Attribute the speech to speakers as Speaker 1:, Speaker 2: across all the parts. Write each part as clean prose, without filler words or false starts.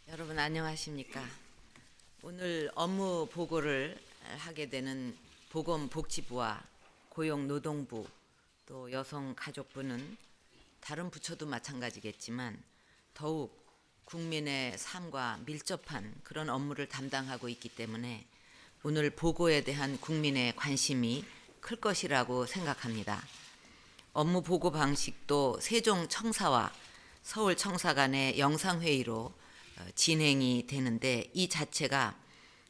Speaker 1: 여러분 안녕하십니까? 오늘 업무 보고를 하게 되는 보건복지부와 고용노동부 또 여성가족부는 다른 부처도 마찬가지겠지만 더욱 국민의 삶과 밀접한 그런 업무를 담당하고 있기 때문에 오늘 보고에 대한 국민의 관심이 클 것이라고 생각합니다. 업무 보고 방식도 세종청사와 서울청사 간의 영상회의로 진행이 되는데 이 자체가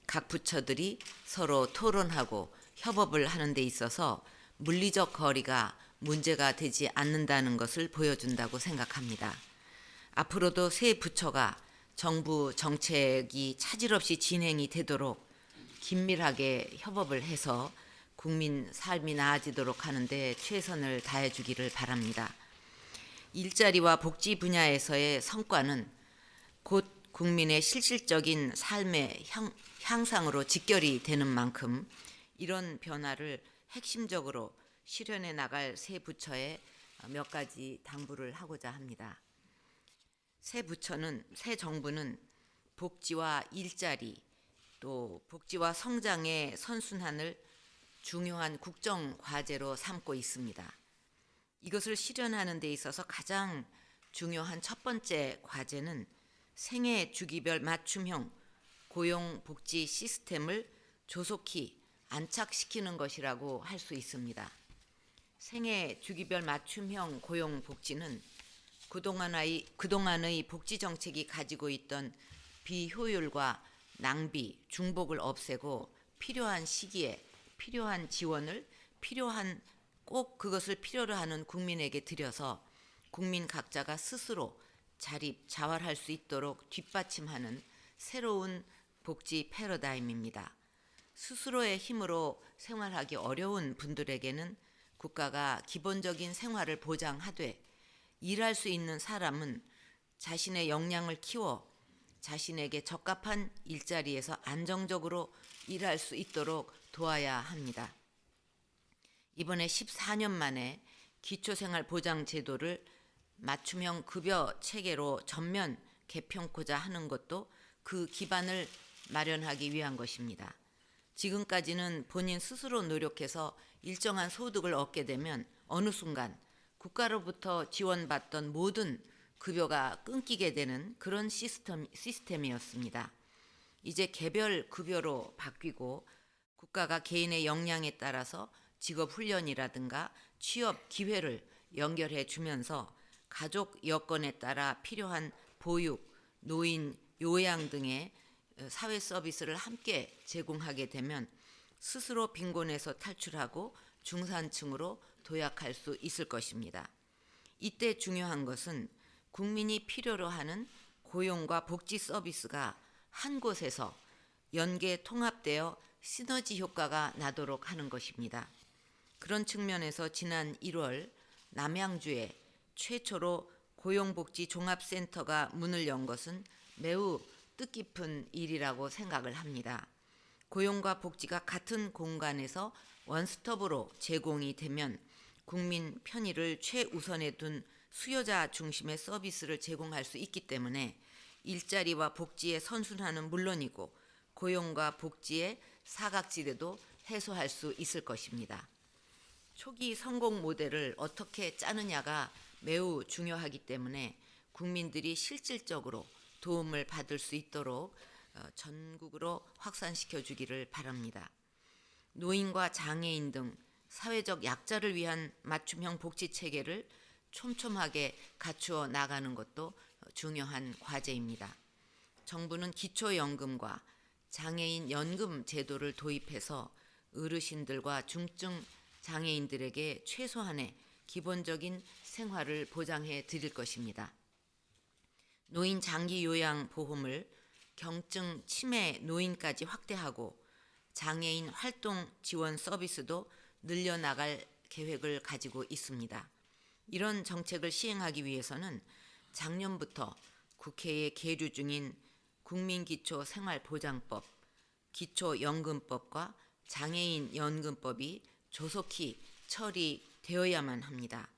Speaker 1: 각 부처들이 서로 토론하고 협업을 하는 데 있어서 물리적 거리가 문제가 되지 않는다는 것을 보여준다고 생각합니다. 앞으로도 세 부처가 정부 정책이 차질 없이 진행이 되도록 긴밀하게 협업을 해서 국민 삶이 나아지도록 하는데 최선을 다해 주기를 바랍니다. 일자리와 복지 분야에서의 성과는 곧 국민의 실질적인 삶의 향상으로 직결이 되는 만큼 이런 변화를 핵심적으로 실현해 나갈 새 부처에 몇 가지 당부를 하고자 합니다. 새 정부는 복지와 일자리 또 복지와 성장의 선순환을 중요한 국정 과제로 삼고 있습니다. 이것을 실현하는 데 있어서 가장 중요한 첫 번째 과제는 생애 주기별 맞춤형 고용복지 시스템을 조속히 안착시키는 것이라고 할 수 있습니다. 생애 주기별 맞춤형 고용복지는 그동안의 복지 정책이 가지고 있던 비효율과 낭비, 중복을 없애고 필요한 시기에 필요한 지원을 꼭 그것을 필요로 하는 국민에게 드려서 국민 각자가 스스로 자활할 수 있도록 뒷받침하는 새로운 복지 패러다임입니다. 스스로의 힘으로 생활하기 어려운 분들에게는 국가가 기본적인 생활을 보장하되 일할 수 있는 사람은 자신의 역량을 키워 자신에게 적합한 일자리에서 안정적으로 일할 수 있도록 도와야 합니다. 이번에 14년 만에 기초생활보장제도를 맞춤형 급여 체계로 전면 개편코자 하는 것도 그 기반을 마련하기 위한 것입니다. 지금까지는 본인 스스로 노력해서 일정한 소득을 얻게 되면 어느 순간 국가로부터 지원받던 모든 급여가 끊기게 되는 그런 시스템이었습니다. 이제 개별 급여로 바뀌고 국가가 개인의 역량에 따라서 직업 훈련이라든가 취업 기회를 연결해 주면서 가족 여건에 따라 필요한 보육, 노인, 요양 등의 사회 서비스를 함께 제공하게 되면 스스로 빈곤에서 탈출하고 중산층으로 도약할 수 있을 것입니다. 이때 중요한 것은 국민이 필요로 하는 고용과 복지 서비스가 한 곳에서 연계 통합되어 시너지 효과가 나도록 하는 것입니다. 그런 측면에서 지난 1월 남양주에 최초로 고용복지 종합센터가 문을 연 것은 매우 뜻깊은 일이라고 생각을 합니다. 고용과 복지가 같은 공간에서 원스톱으로 제공이 되면 국민 편의를 최우선에 둔 수요자 중심의 서비스를 제공할 수 있기 때문에 일자리와 복지의 선순환은 물론이고 고용과 복지의 사각지대도 해소할 수 있을 것입니다. 초기 성공 모델을 어떻게 짜느냐가 매우 중요하기 때문에 국민들이 실질적으로 도움을 받을 수 있도록 전국으로 확산시켜 주기를 바랍니다. 노인과 장애인 등 사회적 약자를 위한 맞춤형 복지 체계를 촘촘하게 갖추어 나가는 것도 중요한 과제입니다. 정부는 기초연금과 장애인 연금 제도를 도입해서 어르신들과 중증 장애인들에게 최소한의 기본적인 생활을 보장해 드릴 것입니다. 노인 장기 요양 보험을 경증 치매 노인까지 확대하고 장애인 활동 지원 서비스도 늘려나갈 계획을 가지고 있습니다. 이런 정책을 시행하기 위해서는 작년부터 국회에 계류 중인 국민기초생활보장법, 기초연금법과 장애인연금법이 조속히 처리되어야만 합니다.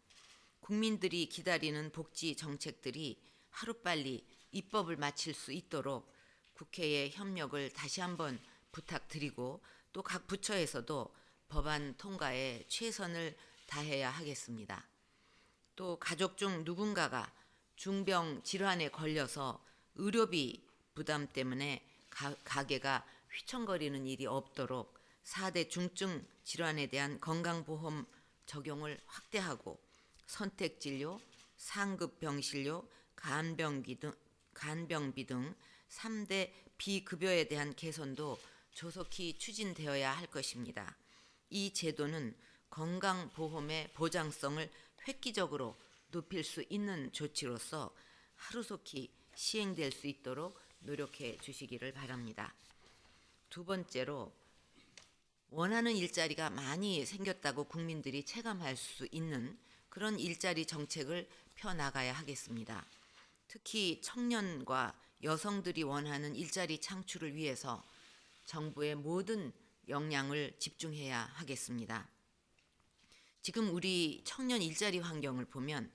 Speaker 1: 국민들이 기다리는 복지 정책들이 하루빨리 입법을 마칠 수 있도록 국회의 협력을 다시 한번 부탁드리고 또 각 부처에서도 법안 통과에 최선을 다해야 하겠습니다. 또 가족 중 누군가가 중병 질환에 걸려서 의료비 부담 때문에 가게가 휘청거리는 일이 없도록 4대 중증 질환에 대한 건강보험 적용을 확대하고 선택진료, 상급병실료, 간병비 등 3대 비급여에 대한 개선도 조속히 추진되어야 할 것입니다. 이 제도는 건강보험의 보장성을 획기적으로 높일 수 있는 조치로서 하루속히 시행될 수 있도록 노력해 주시기를 바랍니다. 두 번째로 원하는 일자리가 많이 생겼다고 국민들이 체감할 수 있는 그런 일자리 정책을 펴나가야 하겠습니다. 특히 청년과 여성들이 원하는 일자리 창출을 위해서 정부의 모든 역량을 집중해야 하겠습니다. 지금 우리 청년 일자리 환경을 보면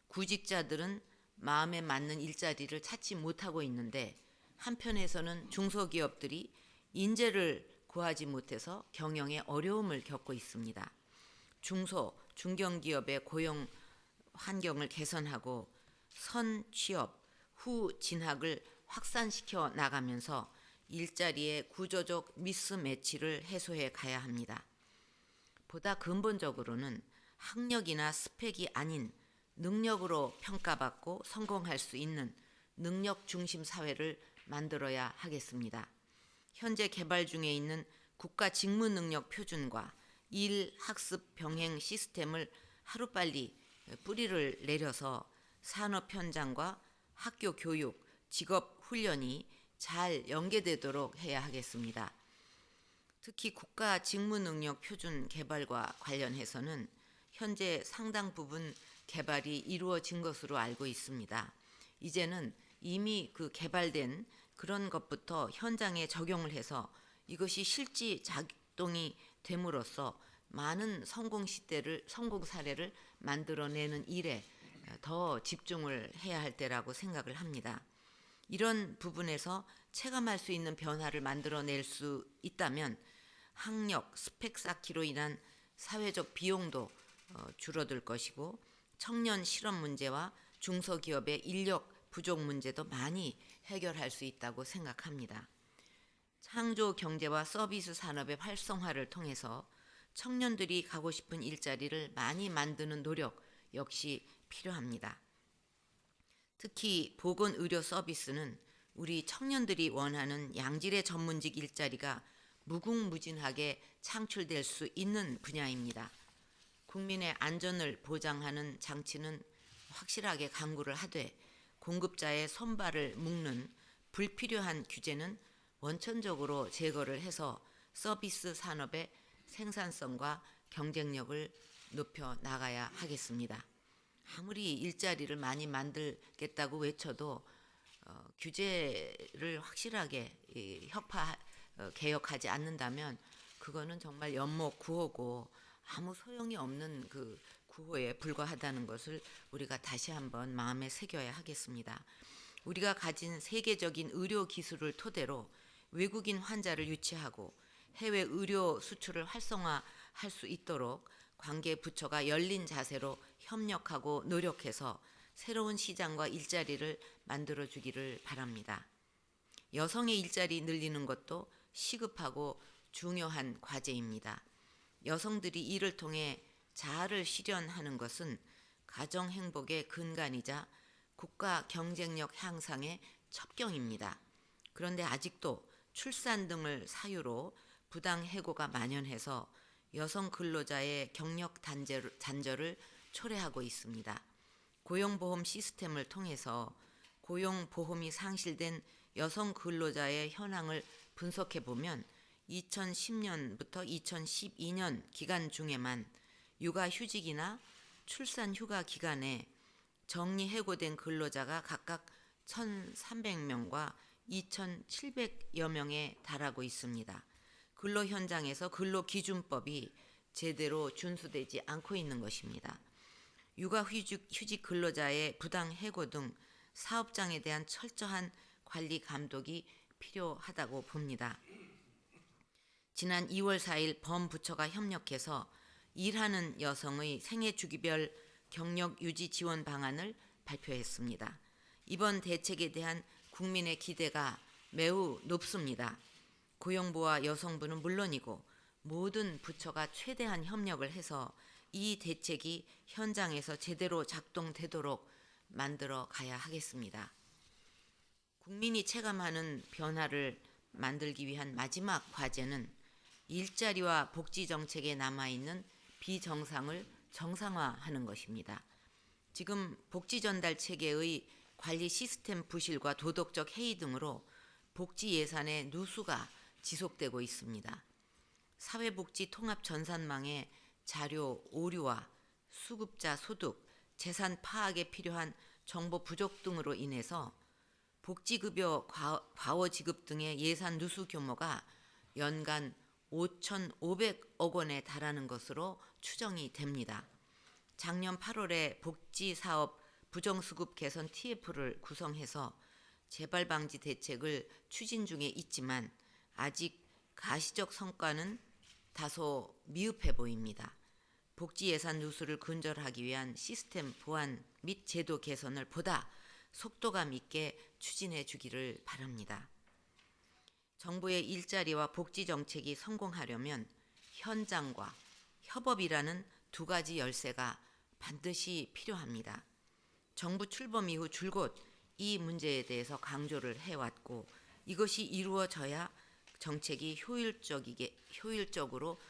Speaker 1: 구직자들은 마음에 맞는 일자리를 찾지 못하고 있는데 한편에서는 중소기업들이 인재를 구하지 못해서 경영에 어려움을 겪고 있습니다. 중소, 중견기업의 고용 환경을 개선하고 선취업, 후 진학을 확산시켜 나가면서 일자리의 구조적 미스매치를 해소해 가야 합니다. 보다 근본적으로는 학력이나 스펙이 아닌 능력으로 평가받고 성공할 수 있는 능력 중심 사회를 만들어야 하겠습니다. 현재 개발 중에 있는 국가 직무 능력 표준과 일 학습 병행 시스템을 하루빨리 뿌리를 내려서 산업 현장과 학교 교육, 직업 훈련이 잘 연계되도록 해야 하겠습니다. 특히 국가 직무 능력 표준 개발과 관련해서는 현재 상당 부분 개발이 이루어진 것으로 알고 있습니다. 이제는 이미 그 개발된 그런 것부터 현장에 적용을 해서 이것이 실제 작동이 됨으로써 많은 성공 사례를 만들어내는 일에 더 집중을 해야 할 때라고 생각을 합니다. 이런 부분에서 체감할 수 있는 변화를 만들어낼 수 있다면 학력, 스펙 쌓기로 인한 사회적 비용도 줄어들 것이고 청년 실업 문제와 중소기업의 인력 부족 문제도 많이 해결할 수 있다고 생각합니다. 창조 경제와 서비스 산업의 활성화를 통해서 청년들이 가고 싶은 일자리를 많이 만드는 노력 역시 필요합니다. 특히 보건의료 서비스는 우리 청년들이 원하는 양질의 전문직 일자리가 무궁무진하게 창출될 수 있는 분야입니다. 국민의 안전을 보장하는 장치는 확실하게 강구를 하되 공급자의 손발을 묶는 불필요한 규제는 원천적으로 제거를 해서 서비스 산업의 생산성과 경쟁력을 높여 나가야 하겠습니다. 아무리 일자리를 많이 만들겠다고 외쳐도 규제를 확실하게 개혁하지 않는다면 그거는 정말 연못 구호고 아무 소용이 없는 그 구호에 불과하다는 것을 우리가 다시 한번 마음에 새겨야 하겠습니다. 우리가 가진 세계적인 의료 기술을 토대로 외국인 환자를 유치하고 해외 의료 수출을 활성화할 수 있도록 관계 부처가 열린 자세로 협력하고 노력해서 새로운 시장과 일자리를 만들어주기를 바랍니다. 여성의 일자리 늘리는 것도 시급하고 중요한 과제입니다. 여성들이 이를 통해 자아를 실현하는 것은 가정 행복의 근간이자 국가 경쟁력 향상의 첩경입니다. 그런데 아직도 출산 등을 사유로 부당해고가 만연해서 여성 근로자의 경력 단절을 초래하고 있습니다. 고용보험 시스템을 통해서 고용보험이 상실된 여성 근로자의 현황을 분석해 보면 2010년부터 2012년 기간 중에만 육아휴직이나 출산휴가 기간에 정리해고된 근로자가 각각 1,300명과 2,700여 명에 달하고 있습니다. 근로 현장에서 근로기준법이 제대로 준수되지 않고 있는 것입니다. 육아휴직 근로자의 부당해고 등 사업장에 대한 철저한 관리 감독이 필요하다고 봅니다. 지난 2월 4일 범부처가 협력해서 일하는 여성의 생애 주기별 경력 유지 지원 방안을 발표했습니다. 이번 대책에 대한 국민의 기대가 매우 높습니다. 고용부와 여성부는 물론이고 모든 부처가 최대한 협력을 해서 이 대책이 현장에서 제대로 작동되도록 만들어 가야 하겠습니다. 국민이 체감하는 변화를 만들기 위한 마지막 과제는 일자리와 복지 정책에 남아있는 비정상을 정상화하는 것입니다. 지금 복지 전달 체계의 관리 시스템 부실과 도덕적 해이 등으로 복지 예산의 누수가 지속되고 있습니다. 사회복지 통합 전산망의 자료 오류와 수급자 소득, 재산 파악에 필요한 정보 부족 등으로 인해서 복지급여 과워 지급 등의 예산 누수 규모가 연간 5,500억 원에 달하는 것으로 추정이 됩니다. 작년 8월에 복지사업 부정수급 개선 TF를 구성해서 재발 방지 대책을 추진 중에 있지만 아직 가시적 성과는 다소 미흡해 보입니다. 복지 예산 누수를 근절하기 위한 시스템 보완 및 제도 개선을 보다 속도감 있게 추진해 주기를 바랍니다. 정부의 일자리와 복지 정책이 성공하려면 현장과 협업이라는 두 가지 열쇠가 반드시 필요합니다. 정부 출범 이후 줄곧 이 문제에 대해서 강조를 해왔고 이것이 이루어져야 정책이 효율적으로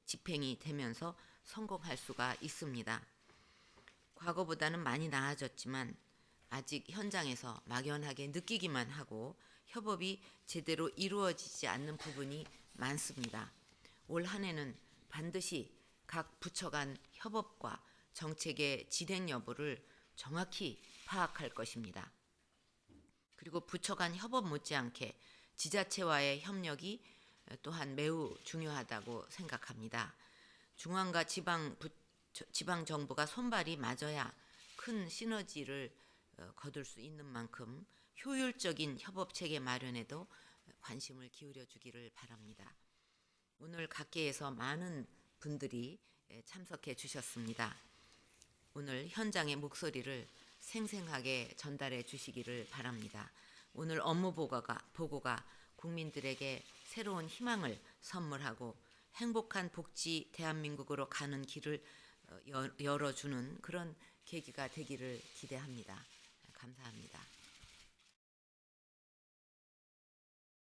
Speaker 1: 집행이 되면서 성공할 수가 있습니다. 과거보다는 많이 나아졌지만 아직 현장에서 막연하게 느끼기만 하고 협업이 제대로 이루어지지 않는 부분이 많습니다. 올 한 해는 반드시 각 부처 간 협업과 정책의 진행 여부를 정확히 파악할 것입니다. 그리고 부처 간 협업 못지않게 지자체와의 협력이 또한 매우 중요하다고 생각합니다. 중앙과 지방 정부가 손발이 맞아야 큰 시너지를 거둘 수 있는 만큼 효율적인 협업 체계 마련에도 관심을 기울여 주기를 바랍니다. 오늘 각계에서 많은 분들이 참석해 주셨습니다. 오늘 현장의 목소리를 생생하게 전달해 주시기를 바랍니다. 오늘 업무 보고가 국민들에게 새로운 희망을 선물하고 행복한 복지 대한민국으로 가는 길을 열어주는 그런 계기가 되기를 기대합니다. 감사합니다.